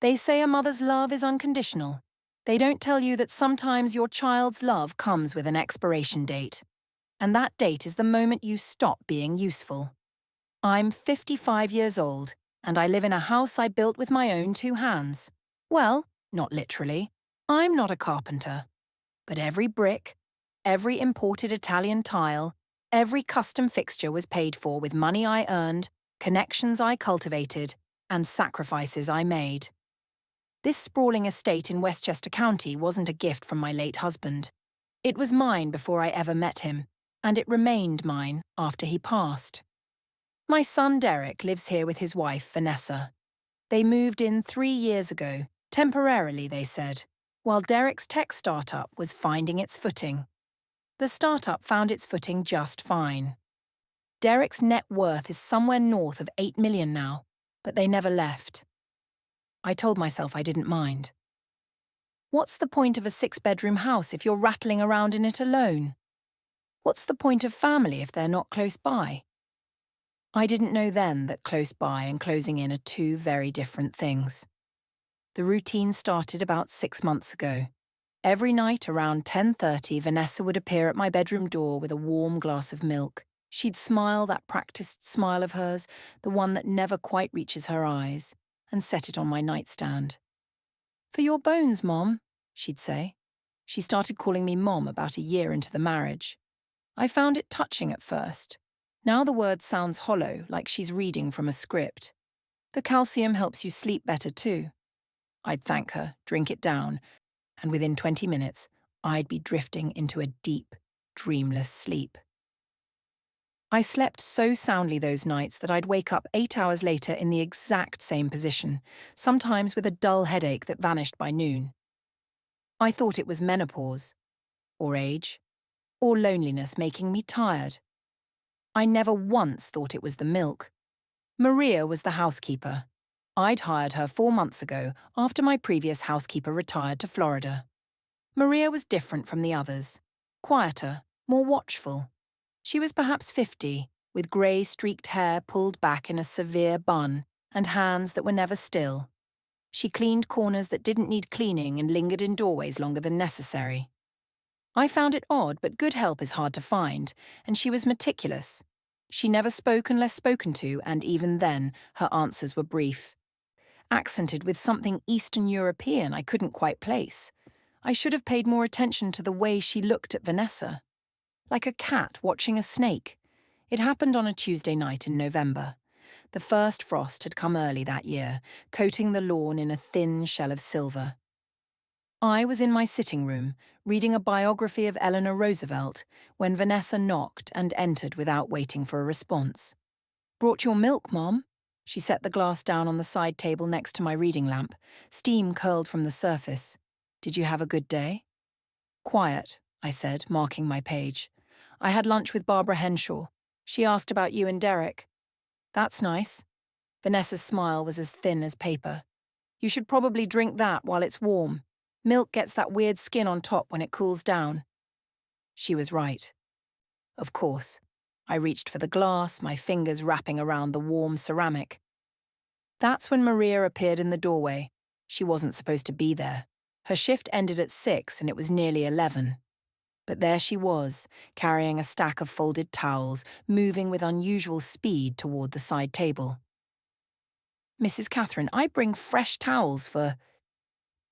They say a mother's love is unconditional. They don't tell you that sometimes your child's love comes with an expiration date. And that date is the moment you stop being useful. I'm 55 years old, and I live in a house I built with my own two hands. Well, not literally. I'm not a carpenter. But every brick, every imported Italian tile, every custom fixture was paid for with money I earned, connections I cultivated, and sacrifices I made. This sprawling estate in Westchester County wasn't a gift from my late husband. It was mine before I ever met him, and it remained mine after he passed. My son Derek lives here with his wife, Vanessa. They moved in 3 years ago, temporarily, they said, while Derek's tech startup was finding its footing. The startup found its footing just fine. Derek's net worth is somewhere north of 8 million now, but they never left. I told myself I didn't mind. What's the point of a 6-bedroom house if you're rattling around in it alone? What's the point of family if they're not close by? I didn't know then that close by and closing in are two very different things. The routine started about 6 months ago. Every night around 10:30, Vanessa would appear at my bedroom door with a warm glass of milk. She'd smile that practiced smile of hers, the one that never quite reaches her eyes, and set it on my nightstand. "For your bones, Mom," she'd say. She started calling me Mom about a year into the marriage. I found it touching at first. Now the word sounds hollow, like she's reading from a script. The calcium helps you sleep better too. I'd thank her, drink it down, and within 20 minutes, I'd be drifting into a deep, dreamless sleep. I slept so soundly those nights that I'd wake up 8 hours later in the exact same position, sometimes with a dull headache that vanished by noon. I thought it was menopause, or age, or loneliness making me tired. I never once thought it was the milk. Maria was the housekeeper. I'd hired her 4 months ago after my previous housekeeper retired to Florida. Maria was different from the others, quieter, more watchful. She was perhaps 50, with grey streaked hair pulled back in a severe bun and hands that were never still. She cleaned corners that didn't need cleaning and lingered in doorways longer than necessary. I found it odd, but good help is hard to find, and she was meticulous. She never spoke unless spoken to, and even then, her answers were brief. Accented with something Eastern European I couldn't quite place. I should have paid more attention to the way she looked at Vanessa. Like a cat watching a snake. It happened on a Tuesday night in November. The first frost had come early that year, coating the lawn in a thin shell of silver. I was in my sitting room, reading a biography of Eleanor Roosevelt, when Vanessa knocked and entered without waiting for a response. "Brought your milk, Mom." She set the glass down on the side table next to my reading lamp. Steam curled from the surface. "Did you have a good day?" "Quiet," I said, marking my page. "I had lunch with Barbara Henshaw. She asked about you and Derek." "That's nice." Vanessa's smile was as thin as paper. "You should probably drink that while it's warm. Milk gets that weird skin on top when it cools down." She was right. Of course. I reached for the glass, my fingers wrapping around the warm ceramic. That's when Maria appeared in the doorway. She wasn't supposed to be there. Her shift ended at 6 and it was nearly 11. But there she was, carrying a stack of folded towels, moving with unusual speed toward the side table. "Mrs. Catherine, I bring fresh towels for—"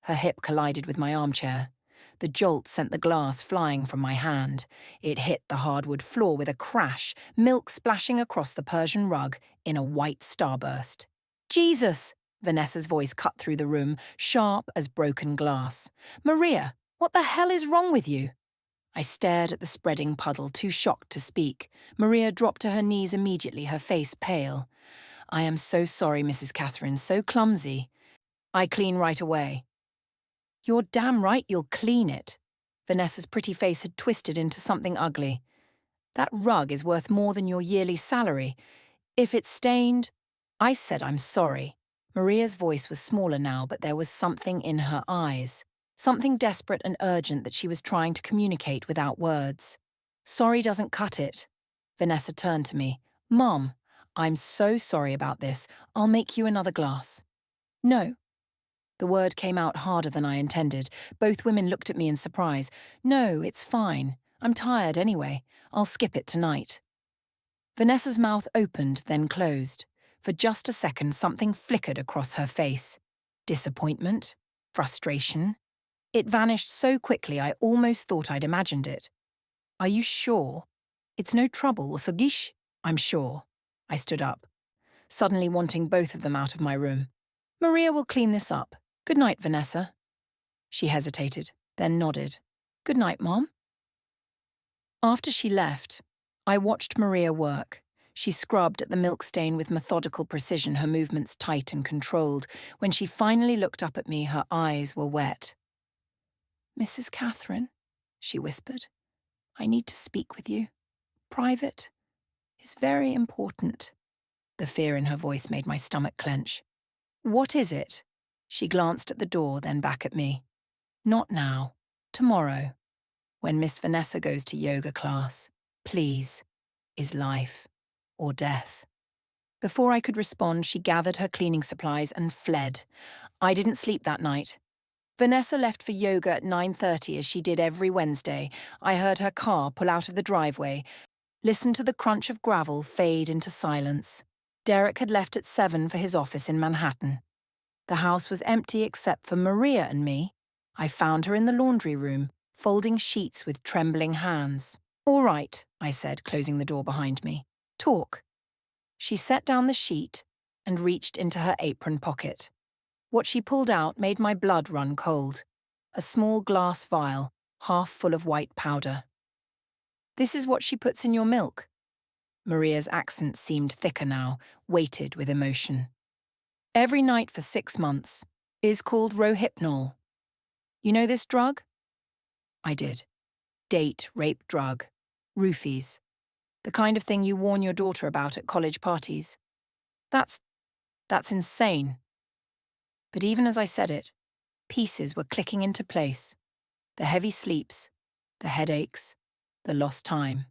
Her hip collided with my armchair. The jolt sent the glass flying from my hand. It hit the hardwood floor with a crash, milk splashing across the Persian rug in a white starburst. "Jesus!" Vanessa's voice cut through the room, sharp as broken glass. "Maria, what the hell is wrong with you?" I stared at the spreading puddle, too shocked to speak. Maria dropped to her knees immediately, her face pale. "I am so sorry, Mrs. Catherine, so clumsy. I clean right away." "You're damn right you'll clean it." Vanessa's pretty face had twisted into something ugly. "That rug is worth more than your yearly salary. If it's stained—" I said I'm sorry. Maria's voice was smaller now, but there was something in her eyes. Something desperate and urgent that she was trying to communicate without words. "Sorry doesn't cut it." Vanessa turned to me. "Mom, I'm so sorry about this. I'll make you another glass." "No." The word came out harder than I intended. Both women looked at me in surprise. No, it's fine. I'm tired anyway. I'll skip it tonight. Vanessa's mouth opened, then closed. For just a second, something flickered across her face. Disappointment? Frustration? It vanished so quickly I almost thought I'd imagined it. Are you sure? It's no trouble, Sogish? I'm sure. I stood up, suddenly wanting both of them out of my room. Maria will clean this up. Good night, Vanessa. She hesitated, then nodded. Good night, Mom. After she left, I watched Maria work. She scrubbed at the milk stain with methodical precision, her movements tight and controlled. When she finally looked up at me, her eyes were wet. Mrs. Catherine, she whispered, I need to speak with you. Private is very important. The fear in her voice made my stomach clench. What is it? She glanced at the door, then back at me. Not now. Tomorrow. When Miss Vanessa goes to yoga class. Please. Is life or death? Before I could respond, she gathered her cleaning supplies and fled. I didn't sleep that night. Vanessa left for yoga at 9:30 as she did every Wednesday. I heard her car pull out of the driveway, listened to the crunch of gravel fade into silence. Derek had left at 7 for his office in Manhattan. The house was empty except for Maria and me. I found her in the laundry room, folding sheets with trembling hands. All right, I said, closing the door behind me. Talk. She set down the sheet and reached into her apron pocket. What she pulled out made my blood run cold. A small glass vial, half full of white powder. This is what she puts in your milk. Maria's accent seemed thicker now, weighted with emotion. Every night for 6 months. Is called Rohypnol. You know this drug? I did. Date rape drug. Roofies. The kind of thing you warn your daughter about at college parties. That's insane. But even as I said it, pieces were clicking into place. The heavy sleeps, the headaches, the lost time.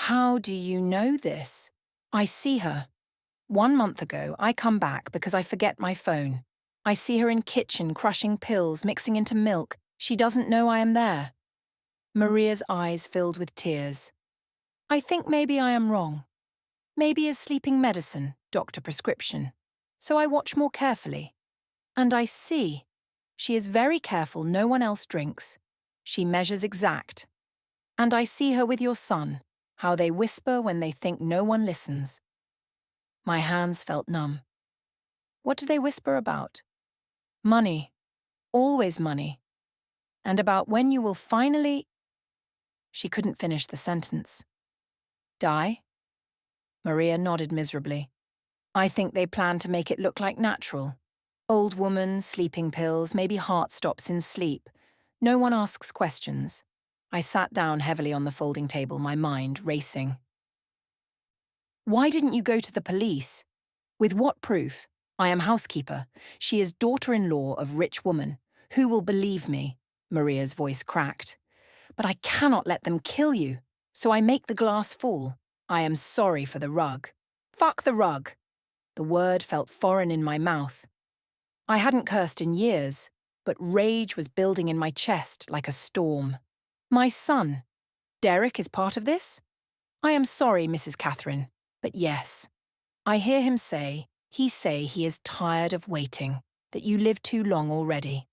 How do you know this? I see her. 1 month ago, I come back because I forget my phone. I see her in kitchen crushing pills, mixing into milk. She doesn't know I am there. Maria's eyes filled with tears. I think maybe I am wrong. Maybe is sleeping medicine, doctor prescription. So I watch more carefully. And I see. She is very careful no one else drinks. She measures exact. And I see her with your son, how they whisper when they think no one listens. My hands felt numb. What do they whisper about? Money. Always money. And about when you will finally... She couldn't finish the sentence. Die? Maria nodded miserably. I think they plan to make it look like natural. Old woman, sleeping pills, maybe heart stops in sleep. No one asks questions. I sat down heavily on the folding table, my mind racing. Why didn't you go to the police? With what proof? I am housekeeper. She is daughter-in-law of rich woman. Who will believe me? Maria's voice cracked. But I cannot let them kill you. So I make the glass fall. I am sorry for the rug. Fuck the rug. The word felt foreign in my mouth. I hadn't cursed in years, but rage was building in my chest like a storm. My son. Derek is part of this? I am sorry, Mrs. Catherine, but yes. I hear him say he is tired of waiting, that you live too long already.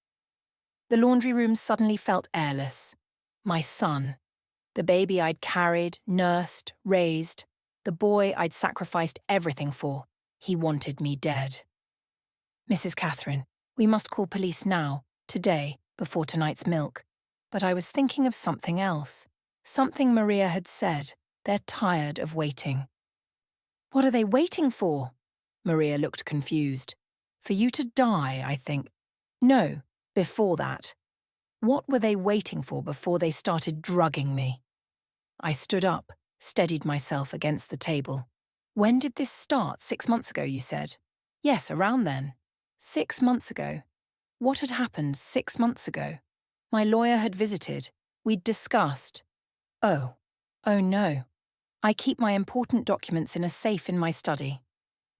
The laundry room suddenly felt airless. My son. The baby I'd carried, nursed, raised. The boy I'd sacrificed everything for. He wanted me dead. Mrs. Catherine, we must call police now, today, before tonight's milk. But I was thinking of something else. Something Maria had said. They're tired of waiting. What are they waiting for? Maria looked confused. For you to die, I think. No, before that. What were they waiting for before they started drugging me? I stood up, steadied myself against the table. When did this start? 6 months ago, you said? Yes, around then. 6 months ago. What had happened 6 months ago? My lawyer had visited. We'd discussed. Oh no. I keep my important documents in a safe in my study.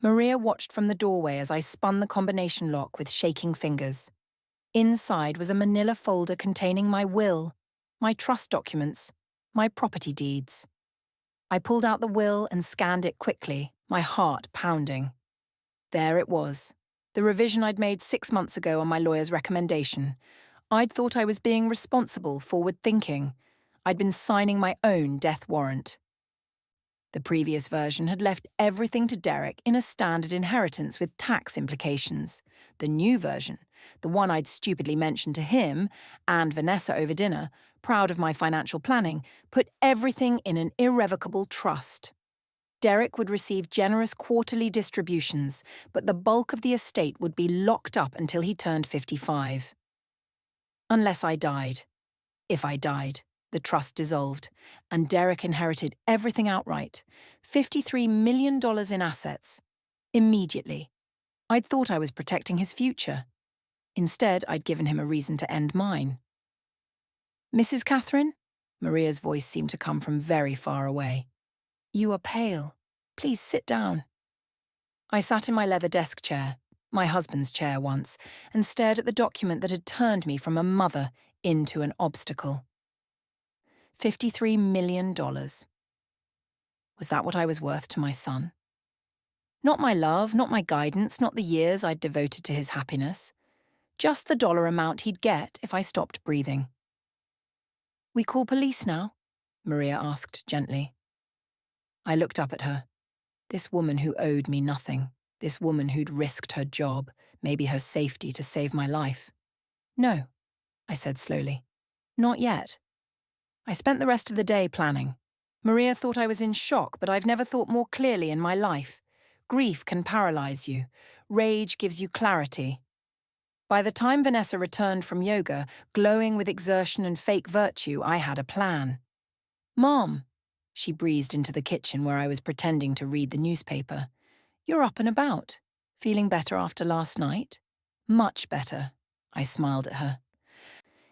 Maria watched from the doorway as I spun the combination lock with shaking fingers. Inside was a manila folder containing my will, my trust documents, my property deeds. I pulled out the will and scanned it quickly, my heart pounding. There it was, the revision I'd made 6 months ago on my lawyer's recommendation. I'd thought I was being responsible, forward-thinking. I'd been signing my own death warrant. The previous version had left everything to Derek in a standard inheritance with tax implications. The new version, the one I'd stupidly mentioned to him and Vanessa over dinner, proud of my financial planning, put everything in an irrevocable trust. Derek would receive generous quarterly distributions, but the bulk of the estate would be locked up until he turned 55. Unless I died. If I died, the trust dissolved, and Derek inherited everything outright, $53 million in assets. Immediately. I'd thought I was protecting his future. Instead, I'd given him a reason to end mine. Mrs. Catherine? Maria's voice seemed to come from very far away. You are pale. Please sit down. I sat in my leather desk chair, my husband's chair once, and stared at the document that had turned me from a mother into an obstacle. $53 million. Was that what I was worth to my son? Not my love, not my guidance, not the years I'd devoted to his happiness. Just the dollar amount he'd get if I stopped breathing. We call police now? Maria asked gently. I looked up at her. This woman who owed me nothing. This woman who'd risked her job, maybe her safety to save my life. No, I said slowly. Not yet. I spent the rest of the day planning. Maria thought I was in shock, but I've never thought more clearly in my life. Grief can paralyze you. Rage gives you clarity. By the time Vanessa returned from yoga, glowing with exertion and fake virtue, I had a plan. Mom, she breezed into the kitchen where I was pretending to read the newspaper. You're up and about. Feeling better after last night? Much better, I smiled at her.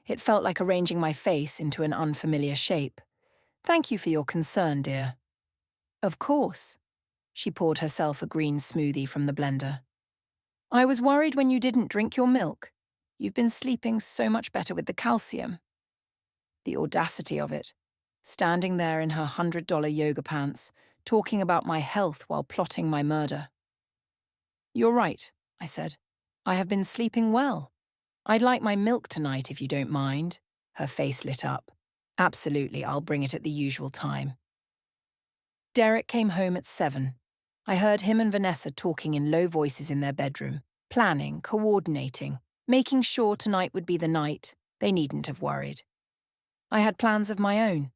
It felt like arranging my face into an unfamiliar shape. Thank you for your concern, dear. Of course. She poured herself a green smoothie from the blender. I was worried when you didn't drink your milk. You've been sleeping so much better with the calcium. The audacity of it. Standing there in her $100 yoga pants, talking about my health while plotting my murder. You're right, I said. I have been sleeping well. I'd like my milk tonight if you don't mind. Her face lit up. Absolutely, I'll bring it at the usual time. Derek came home at 7. I heard him and Vanessa talking in low voices in their bedroom, planning, coordinating, making sure tonight would be the night. They needn't have worried. I had plans of my own.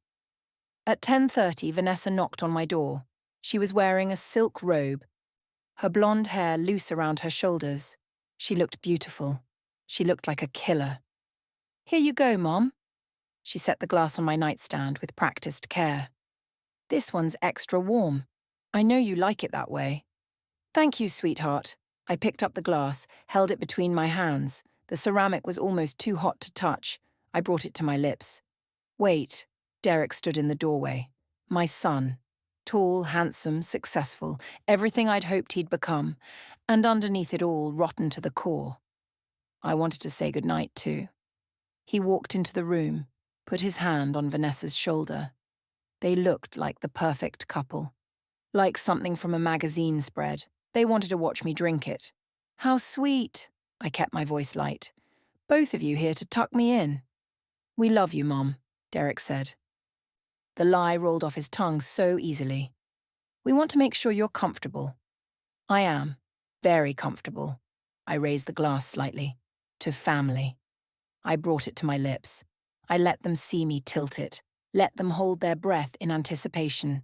At 10:30, Vanessa knocked on my door. She was wearing a silk robe, her blonde hair loose around her shoulders. She looked beautiful. She looked like a killer. Here you go, Mom. She set the glass on my nightstand with practiced care. This one's extra warm. I know you like it that way. Thank you, sweetheart. I picked up the glass, held it between my hands. The ceramic was almost too hot to touch. I brought it to my lips. Wait. Derek stood in the doorway. My son. Tall, handsome, successful, everything I'd hoped he'd become. And underneath it all, rotten to the core. I wanted to say goodnight too. He walked into the room, put his hand on Vanessa's shoulder. They looked like the perfect couple. Like something from a magazine spread. They wanted to watch me drink it. How sweet. I kept my voice light. Both of you here to tuck me in. We love you, Mom, Derek said. The lie rolled off his tongue so easily. We want to make sure you're comfortable. I am. Very comfortable. I raised the glass slightly. To family. I brought it to my lips. I let them see me tilt it. Let them hold their breath in anticipation.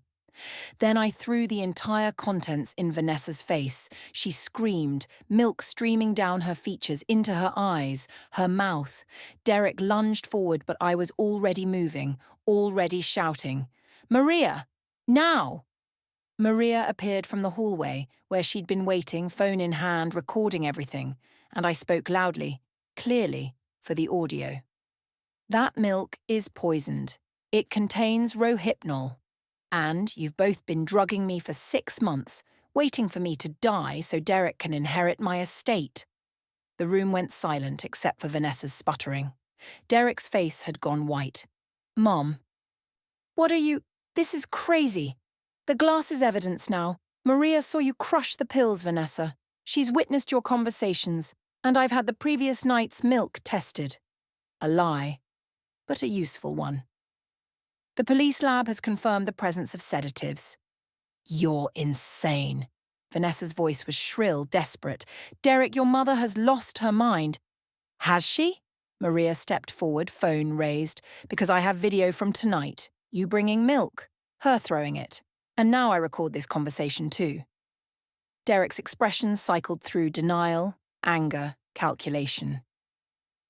Then I threw the entire contents in Vanessa's face. She screamed, milk streaming down her features, into her eyes, her mouth. Derek lunged forward, but I was already moving, already shouting. Maria! Now! Maria appeared from the hallway, where she'd been waiting, phone in hand, recording everything, and I spoke loudly, clearly, for the audio. That milk is poisoned. It contains rohypnol. And you've both been drugging me for 6 months. waiting for me to die so Derek can inherit my estate. The room went silent except for Vanessa's sputtering. Derek's face had gone white. Mom. What are you… This is crazy. The glass is evidence now. Maria saw you crush the pills, Vanessa. She's witnessed your conversations, and I've had the previous night's milk tested. A lie, but a useful one. The police lab has confirmed the presence of sedatives. You're insane. Vanessa's voice was shrill, desperate. Derek, your mother has lost her mind. Has she? Maria stepped forward, phone raised. Because I have video from tonight. You bringing milk, her throwing it. And now I record this conversation too. Derek's expressions cycled through denial, anger, calculation.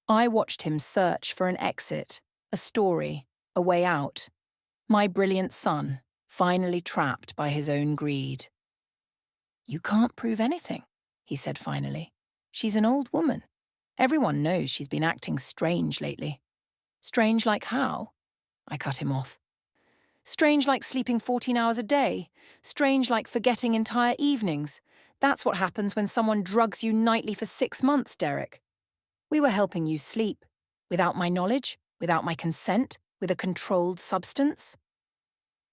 I watched him search for an exit, a story, a way out. My brilliant son, finally trapped by his own greed. You can't prove anything, he said finally. She's an old woman. Everyone knows she's been acting strange lately. Strange like how? I cut him off. Strange like sleeping 14 hours a day. Strange like forgetting entire evenings. That's what happens when someone drugs you nightly for 6 months, Derek. We were helping you sleep. Without my knowledge, without my consent, with a controlled substance.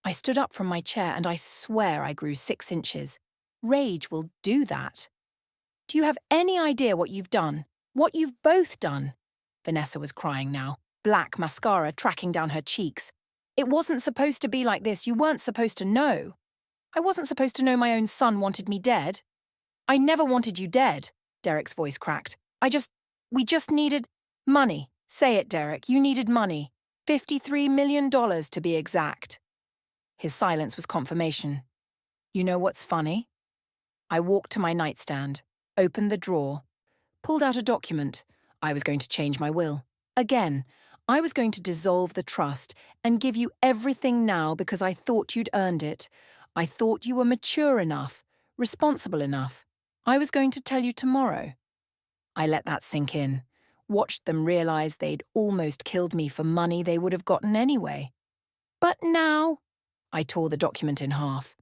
I stood up from my chair and I swear I grew 6 inches. Rage will do that. Do you have any idea what you've done? What you've both done? Vanessa was crying now, black mascara tracking down her cheeks. It wasn't supposed to be like this. You weren't supposed to know. I wasn't supposed to know my own son wanted me dead. I never wanted you dead, Derek's voice cracked. We just needed money. Say it, Derek. You needed money. $53 million to be exact. His silence was confirmation. You know what's funny? I walked to my nightstand, opened the drawer, pulled out a document. I was going to change my will. Again, I was going to dissolve the trust and give you everything now because I thought you'd earned it. I thought you were mature enough, responsible enough. I was going to tell you tomorrow. I let that sink in, watched them realize they'd almost killed me for money they would have gotten anyway. But now… I tore the document in half.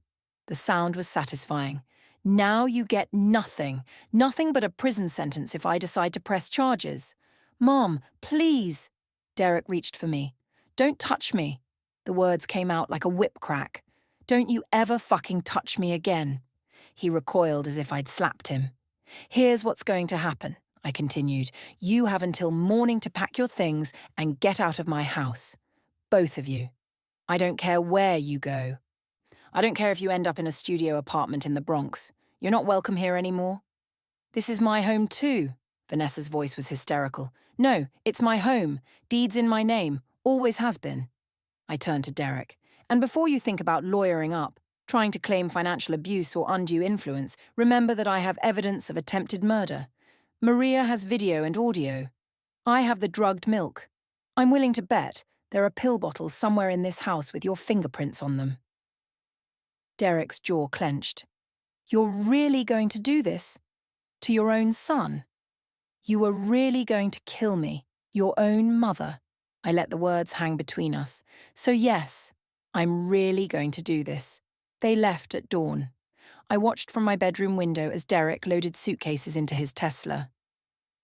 The sound was satisfying. Now you get nothing but a prison sentence if I decide to press charges. Mom, please. Derek reached for me. Don't touch me. The words came out like a whip crack. Don't you ever fucking touch me again. He recoiled as if I'd slapped him. Here's what's going to happen, I continued. You have until morning to pack your things and get out of my house. Both of you. I don't care where you go. I don't care if you end up in a studio apartment in the Bronx. You're not welcome here anymore. This is my home too. Vanessa's voice was hysterical. No, it's my home. Deeds in my name. Always has been. I turned to Derek. And before you think about lawyering up, trying to claim financial abuse or undue influence, remember that I have evidence of attempted murder. Maria has video and audio. I have the drugged milk. I'm willing to bet there are pill bottles somewhere in this house with your fingerprints on them. Derek's jaw clenched. You're really going to do this? To your own son? You were really going to kill me, your own mother? I let the words hang between us. So yes, I'm really going to do this. They left at dawn. I watched from my bedroom window as Derek loaded suitcases into his Tesla.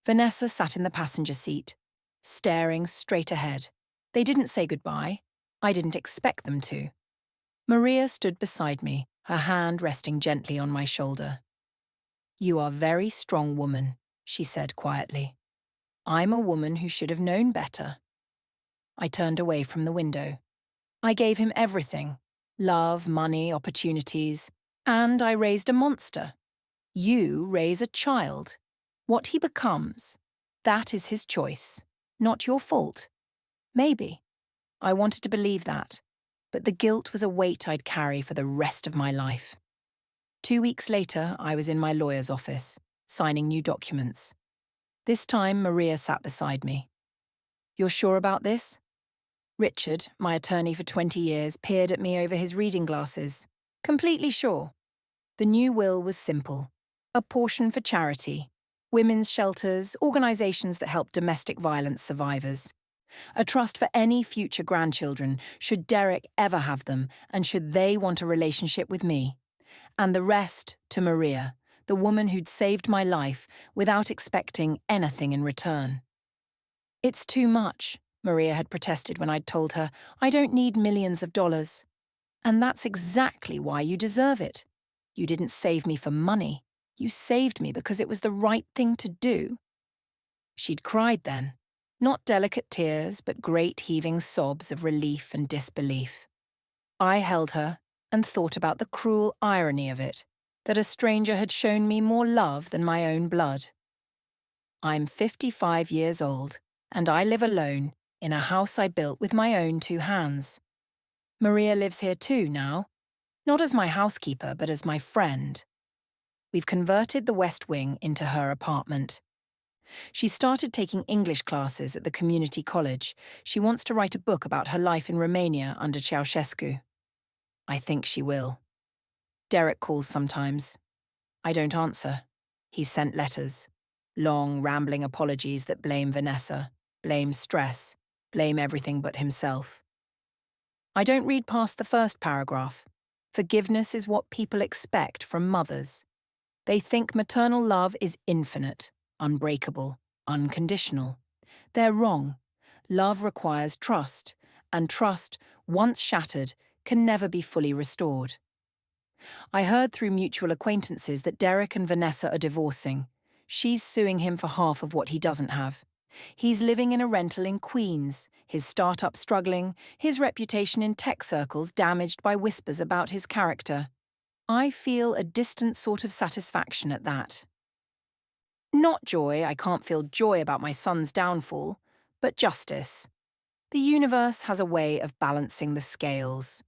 Vanessa sat in the passenger seat, staring straight ahead. They didn't say goodbye. I didn't expect them to. Maria stood beside me, her hand resting gently on my shoulder. You are a very strong woman, she said quietly. I'm a woman who should have known better. I turned away from the window. I gave him everything. Love, money, opportunities. And I raised a monster. You raise a child. What he becomes, that is his choice. Not your fault. Maybe. I wanted to believe that. But the guilt was a weight I'd carry for the rest of my life. 2 weeks later, I was in my lawyer's office, signing new documents. This time, Maria sat beside me. You're sure about this? Richard, my attorney for 20 years, peered at me over his reading glasses. Completely sure. The new will was simple. A portion for charity, women's shelters, organisations that help domestic violence survivors. A trust for any future grandchildren, should Derek ever have them, and should they want a relationship with me. and the rest to Maria, the woman who'd saved my life without expecting anything in return. "It's too much," Maria had protested when I'd told her, "I don't need millions of dollars." "And that's exactly why you deserve it. You didn't save me for money. You saved me because it was the right thing to do." She'd cried then. Not delicate tears, but great heaving sobs of relief and disbelief. I held her and thought about the cruel irony of it, that a stranger had shown me more love than my own blood. I'm 55 years old, and I live alone in a house I built with my own 2 hands. Maria lives here too now, not as my housekeeper, but as my friend. We've converted the West Wing into her apartment. She started taking English classes at the community college. She wants to write a book about her life in Romania under Ceausescu. I think she will. Derek calls sometimes. I don't answer. He's sent letters. Long, rambling apologies that blame Vanessa, blame stress, blame everything but himself. I don't read past the first paragraph. Forgiveness is what people expect from mothers. They think maternal love is infinite, unbreakable, unconditional. They're wrong. Love requires trust, and trust, once shattered, can never be fully restored. I heard through mutual acquaintances that Derek and Vanessa are divorcing. She's suing him for half of what he doesn't have. He's living in a rental in Queens, his startup struggling, his reputation in tech circles damaged by whispers about his character. I feel a distant sort of satisfaction at that. Not joy, I can't feel joy about my son's downfall, but justice. The universe has a way of balancing the scales.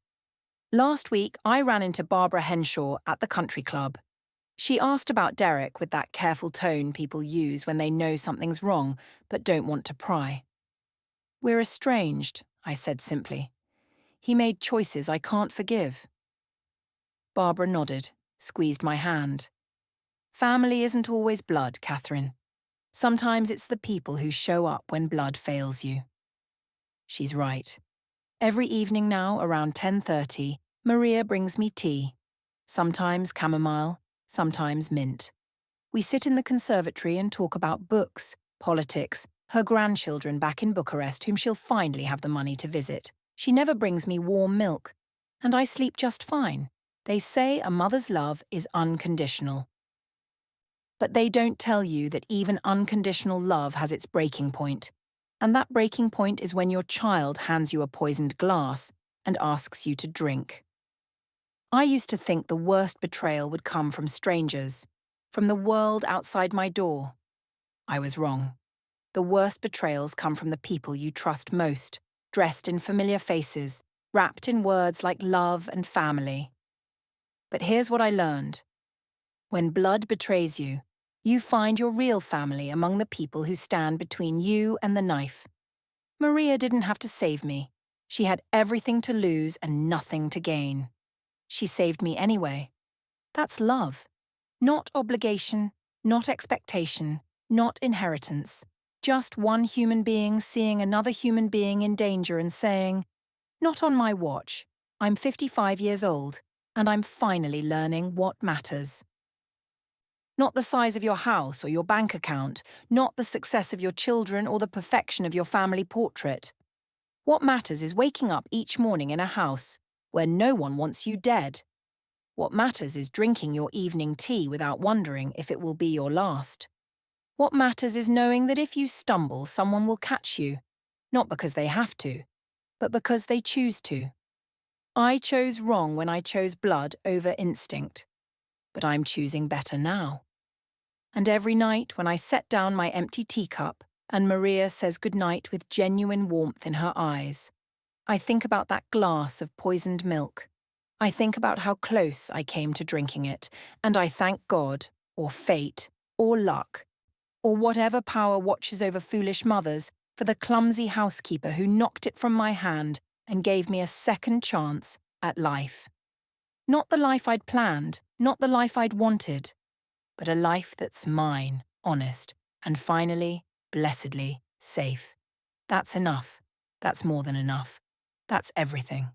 Last week, I ran into Barbara Henshaw at the country club. She asked about Derek with that careful tone people use when they know something's wrong but don't want to pry. "We're estranged," I said simply. "He made choices I can't forgive." Barbara nodded, squeezed my hand. "Family isn't always blood, Catherine. Sometimes it's the people who show up when blood fails you." She's right. Every evening now, around 10:30, Maria brings me tea. Sometimes chamomile, sometimes mint. We sit in the conservatory and talk about books, politics, her grandchildren back in Bucharest whom she'll finally have the money to visit. She never brings me warm milk, and I sleep just fine. They say a mother's love is unconditional. But they don't tell you that even unconditional love has its breaking point. And that breaking point is when your child hands you a poisoned glass and asks you to drink. I used to think the worst betrayal would come from strangers, from the world outside my door. I was wrong. The worst betrayals come from the people you trust most, dressed in familiar faces, wrapped in words like love and family. But here's what I learned. When blood betrays you, you find your real family among the people who stand between you and the knife. Maria didn't have to save me. She had everything to lose and nothing to gain. She saved me anyway. That's love. Not obligation, not expectation, not inheritance. Just one human being seeing another human being in danger and saying, "Not on my watch. I'm 55 years old, and I'm finally learning what matters." Not the size of your house or your bank account, not the success of your children or the perfection of your family portrait. What matters is waking up each morning in a house where no one wants you dead. What matters is drinking your evening tea without wondering if it will be your last. What matters is knowing that if you stumble, someone will catch you, not because they have to, but because they choose to. I chose wrong when I chose blood over instinct, but I'm choosing better now. And every night when I set down my empty teacup and Maria says goodnight with genuine warmth in her eyes, I think about that glass of poisoned milk. I think about how close I came to drinking it, and I thank God, or fate, or luck, or whatever power watches over foolish mothers, for the clumsy housekeeper who knocked it from my hand and gave me a second chance at life. Not the life I'd planned, not the life I'd wanted, but a life that's mine, honest, and finally, blessedly, safe. That's enough. That's more than enough. That's everything.